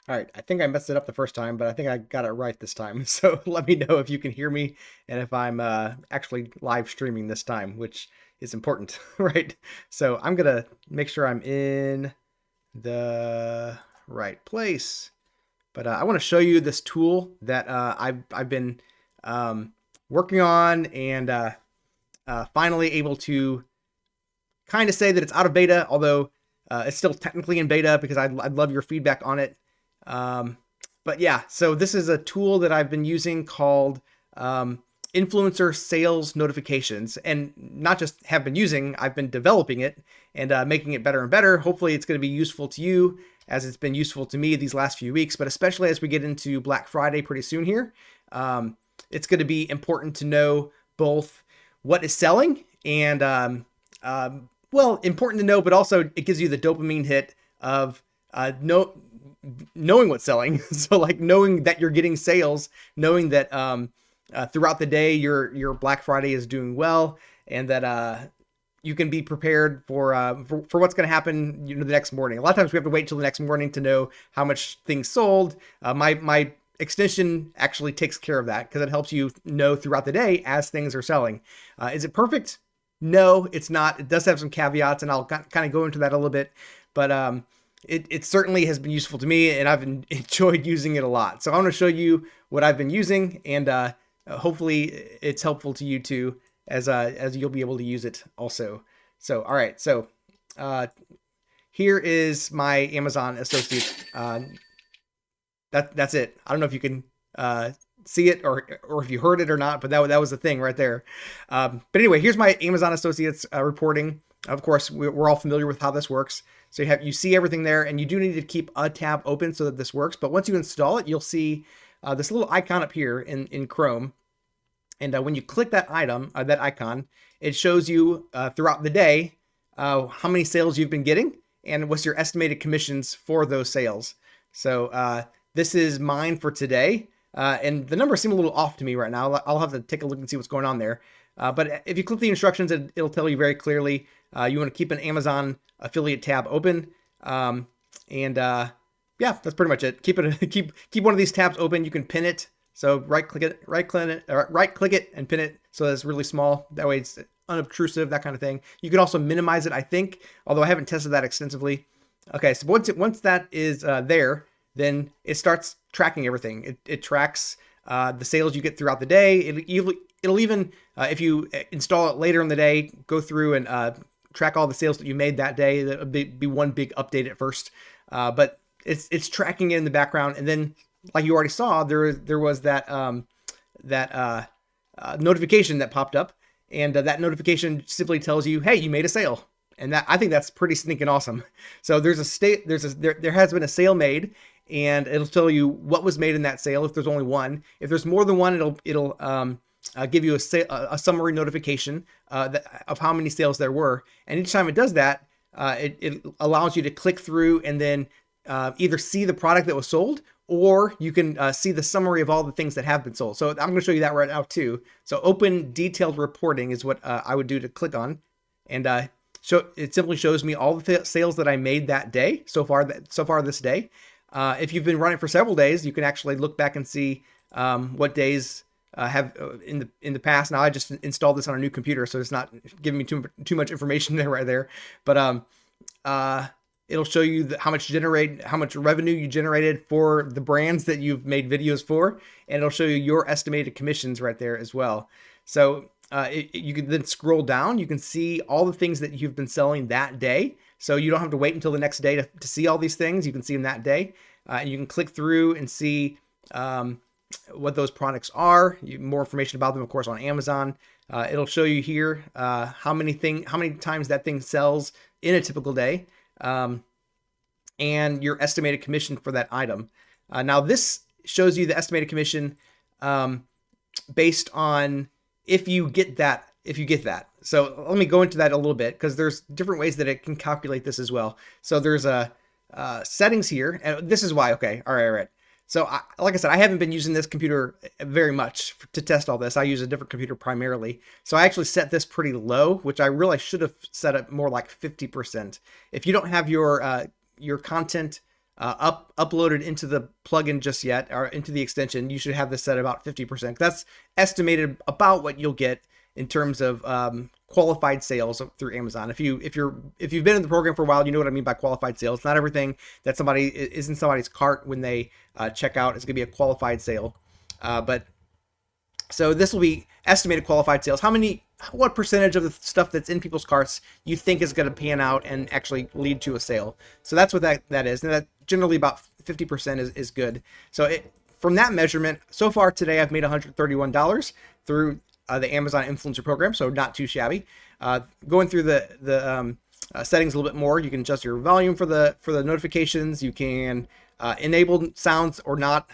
All right, I think I messed it up the first time, but I think I got it right this time. So let me know if you can hear me and if I'm actually live streaming this time, which is important, right? So I'm gonna make sure I'm in the right place. But I want to show you this tool that I've been um, working on and finally able to kind of say that it's out of beta, although it's still technically in beta because I'd love your feedback on it. Um, but yeah, so this is a tool that I've been using called influencer sales notifications, and not just have been using, I've been developing it and making it better and better. Hopefully it's going to be useful to you as it's been useful to me these last few weeks, but especially as we get into Black Friday pretty soon here. It's going to be important to know both what is selling and well, important to know, but also it gives you the dopamine hit of knowing what's selling. So like knowing that you're getting sales, knowing that throughout the day your Black Friday is doing well, and that you can be prepared for what's going to happen, the next morning. A lot of times we have to wait till the next morning to know how much things sold. My extension actually takes care of that because it helps you know throughout the day as things are selling. Is it perfect? No, it's not. It does have some caveats, and I'll kind of go into that a little bit. But it certainly has been useful to me, and I've enjoyed using it a lot. So I want to show you what I've been using, and hopefully it's helpful to you too, as you'll be able to use it also. So all right, so here is my Amazon Associates. That's it. I don't know if you can see it or if you heard it or not, but that was the thing right there. But anyway, here's my Amazon Associates reporting. Of course, we're all familiar with how this works. So you see everything there, and you do need to keep a tab open so that this works. But once you install it, you'll see this little icon up here in Chrome. And when you click that that icon, it shows you throughout the day how many sales you've been getting and what's your estimated commissions for those sales. So this is mine for today. And the numbers seem a little off to me right now. I'll have to take a look and see what's going on there. But if you click the instructions, it'll tell you very clearly you want to keep an Amazon affiliate tab open. Yeah, that's pretty much it. Keep one of these tabs open. You can pin it. So right click it and pin it so that it's really small. That way it's unobtrusive, that kind of thing. You can also minimize it, I think, although I haven't tested that extensively. Okay, so once that is there, then it starts tracking everything. It tracks the sales you get throughout the day. It'll even, if you install it later in the day, go through and track all the sales that you made that day. That'll be one big update at first, but it's tracking it in the background. And then, like you already saw, there was that notification that popped up, and that notification simply tells you, hey, you made a sale. And that, I think that's pretty sneaking awesome. So there has been a sale made, and it'll tell you what was made in that sale if there's only one. If there's more than one, it'll give you a summary notification of how many sales there were. And each time it does that, it allows you to click through and then either see the product that was sold, or you can see the summary of all the things that have been sold. So I'm going to show you that right now too. So open detailed reporting is what I would do to click on, and it simply shows me all the sales that I made that day so far this day. If you've been running for several days, you can actually look back and see what days have in the past. Now I just installed this on a new computer, so it's not giving me too much information there right there. But it'll show you how much revenue you generated for the brands that you've made videos for, and it'll show you your estimated commissions right there as well. So you can then scroll down. You can see all the things that you've been selling that day. So you don't have to wait until the next day to see all these things. You can see them that day. And you can click through and see what those products are. More information about them, of course, on Amazon. It'll show you here how many times that thing sells in a typical day, and your estimated commission for that item. Now this shows you the estimated commission based on if you get that. So let me go into that a little bit, because there's different ways that it can calculate this as well. So there's settings here, and this is why. Okay, all right. So like I said, I haven't been using this computer very much to test all this. I use a different computer primarily. So I actually set this pretty low, which I really should have set it more like 50%. If you don't have your content uploaded into the plugin just yet, or into the extension, you should have this set at about 50%. That's estimated about what you'll get in terms of qualified sales through Amazon. If you've been in the program for a while, you know what I mean by qualified sales. Not everything that somebody is in somebody's cart when they check out is going to be a qualified sale. But so this will be estimated qualified sales. What percentage of the stuff that's in people's carts you think is going to pan out and actually lead to a sale? So that's what that is. And that generally about 50% is good. So from that measurement, so far today, I've made $131 through the Amazon Influencer Program. So not too shabby. Going through the settings a little bit more, you can adjust your volume for the notifications. You can enable sounds or not.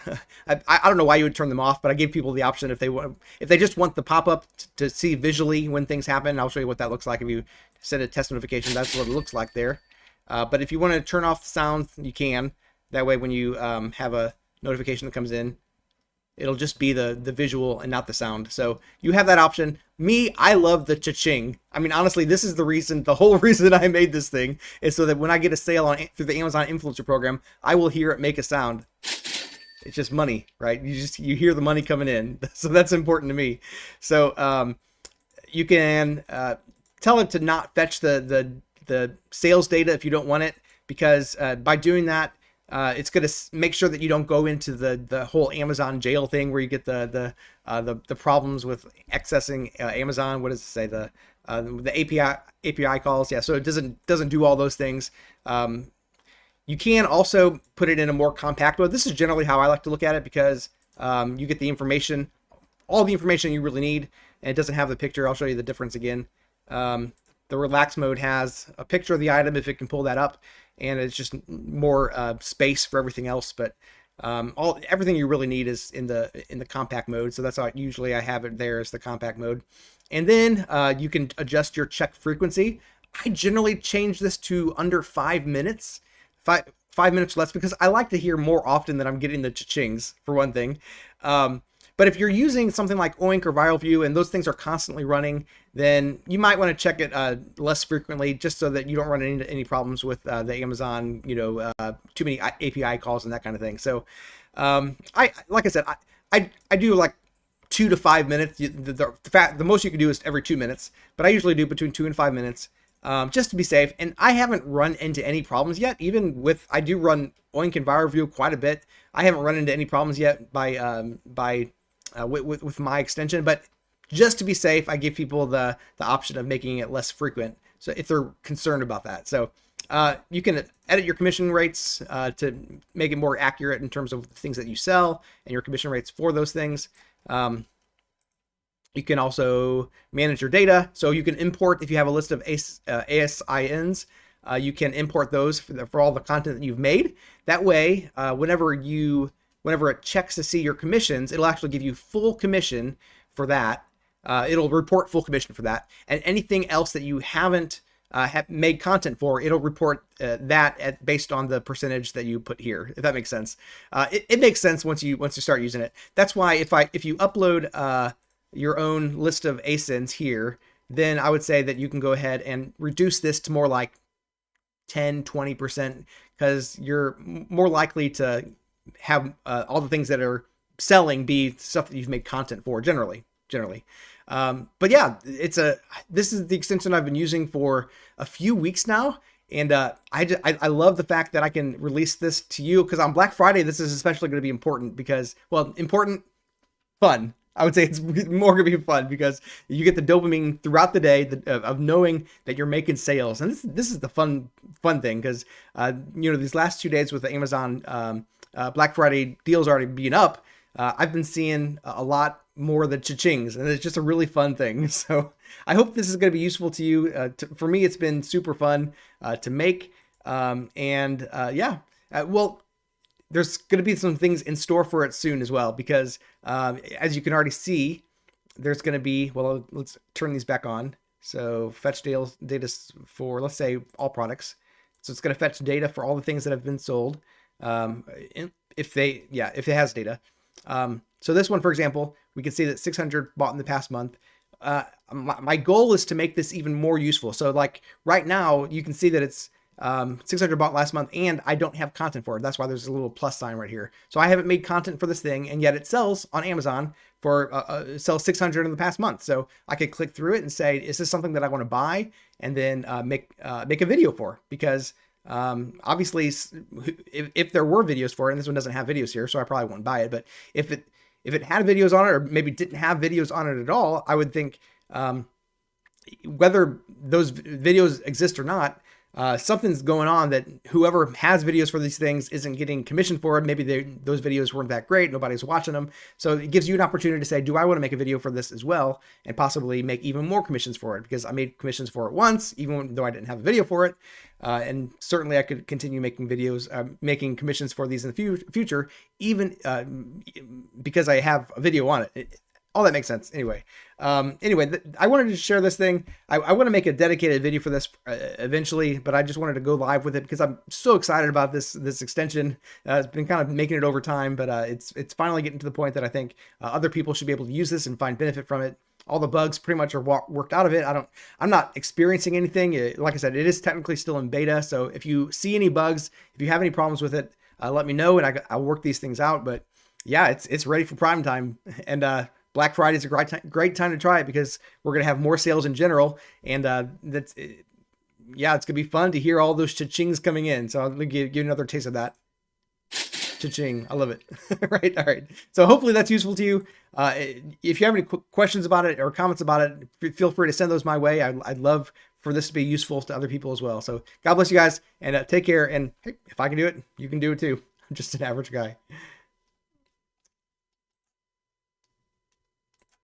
I don't know why you would turn them off, but I gave people the option if they just want the pop-up to see visually when things happen. I'll show you what that looks like. If you send a test notification, that's what it looks like there. But if you want to turn off the sound, you can. That way when you have a notification that comes in, it'll just be the visual and not the sound. So you have that option. Me, I love the cha-ching. I mean, honestly, this is the whole reason I made this thing is so that when I get a sale through the Amazon Influencer Program, I will hear it make a sound. It's just money, right? You hear the money coming in. So that's important to me. So you can tell it to not fetch the sales data if you don't want it, because by doing that, it's going to make sure that you don't go into the whole Amazon jail thing where you get the problems with accessing Amazon. What does it say? The API calls. Yeah. So it doesn't do all those things. You can also put it in a more compact mode. This is generally how I like to look at it, because you get the information, all the information you really need, and it doesn't have the picture. I'll show you the difference again. The relax mode has a picture of the item if it can pull that up, and it's just more space for everything else. But everything you really need is in the compact mode. So that's how usually I have it there, is the compact mode. And then you can adjust your check frequency. I generally change this to under 5 minutes, 5 minutes less, because I like to hear more often that I'm getting the cha-chings, for one thing. But if you're using something like Oink or ViralView and those things are constantly running, then you might want to check it less frequently, just so that you don't run into any problems with the Amazon, too many API calls and that kind of thing. So like I said, I do like 2 to 5 minutes. The most you can do is every 2 minutes, but I usually do between 2 and 5 minutes. Just to be safe. And I haven't run into any problems yet. Even with, I do run Oink and ViralView quite a bit. I haven't run into any problems yet with my extension, but just to be safe, I give people the option of making it less frequent, so if they're concerned about that. So you can edit your commission rates to make it more accurate in terms of the things that you sell and your commission rates for those things. You can also manage your data. So you can import, if you have a list of ASINs, you can import those for all the content that you've made. That way, whenever it checks to see your commissions, it'll actually give you full commission for that. It'll report full commission for that. And anything else that you haven't have made content for, it'll report that based on the percentage that you put here, if that makes sense. It makes sense once you start using it. That's why if you upload your own list of ASINs here, then I would say that you can go ahead and reduce this to more like 10-20%, because you're more likely to have all the things that are selling be stuff that you've made content for generally. But yeah, this is the extension I've been using for a few weeks now. And I love the fact that I can release this to you, because on Black Friday, this is especially going to be important because, well, fun. I would say it's more going to be fun because you get the dopamine throughout the day of knowing that you're making sales. And this is the fun thing, because, these last 2 days with the Amazon Black Friday deals already being up, I've been seeing a lot more of the cha-chings, and it's just a really fun thing. So I hope this is going to be useful to you. For me, it's been super fun to make. Well, there's going to be some things in store for it soon as well, because as you can already see, there's going to be, well, let's turn these back on. So fetch data for, let's say, all products. So it's going to fetch data for all the things that have been sold. If it has data. So this one, for example, we can see that 600 bought in the past month. My goal is to make this even more useful. So like right now, you can see that it's 600 bought last month, and I don't have content for it. That's why there's a little plus sign right here. So I haven't made content for this thing, and yet it sells on Amazon for sells 600 in the past month. So I could click through it and say, is this something that I want to buy, and then make a video for? Because obviously, if there were videos for it, and this one doesn't have videos here, so I probably won't buy it. But if it had videos on it, or maybe didn't have videos on it at all, I would think whether those videos exist or not, something's going on, that whoever has videos for these things isn't getting commissioned for it. Maybe those videos weren't that great. Nobody's watching them. So it gives you an opportunity to say, do I want to make a video for this as well? And possibly make even more commissions for it, because I made commissions for it once, even though I didn't have a video for it. And certainly I could continue making videos, making commissions for these in the future, even because I have a video on it. All that makes sense. Anyway, I wanted to share this thing. I want to make a dedicated video for this eventually, but I just wanted to go live with it because I'm so excited about this extension. It's been kind of making it over time, but it's finally getting to the point that I think other people should be able to use this and find benefit from it. All the bugs pretty much are worked out of it. I'm not experiencing anything. Like I said, it is technically still in beta. So if you see any bugs, if you have any problems with it, let me know, and I'll work these things out. But yeah, it's ready for prime time, and Black Friday is a great time to try it, because we're going to have more sales in general. And it's going to be fun to hear all those cha-chings coming in. So I'll give you another taste of that. Cha-ching. I love it. Right. All right. So hopefully that's useful to you. If you have any questions about it or comments about it, feel free to send those my way. I'd love for this to be useful to other people as well. So God bless you guys, and take care. And hey, if I can do it, you can do it too. I'm just an average guy.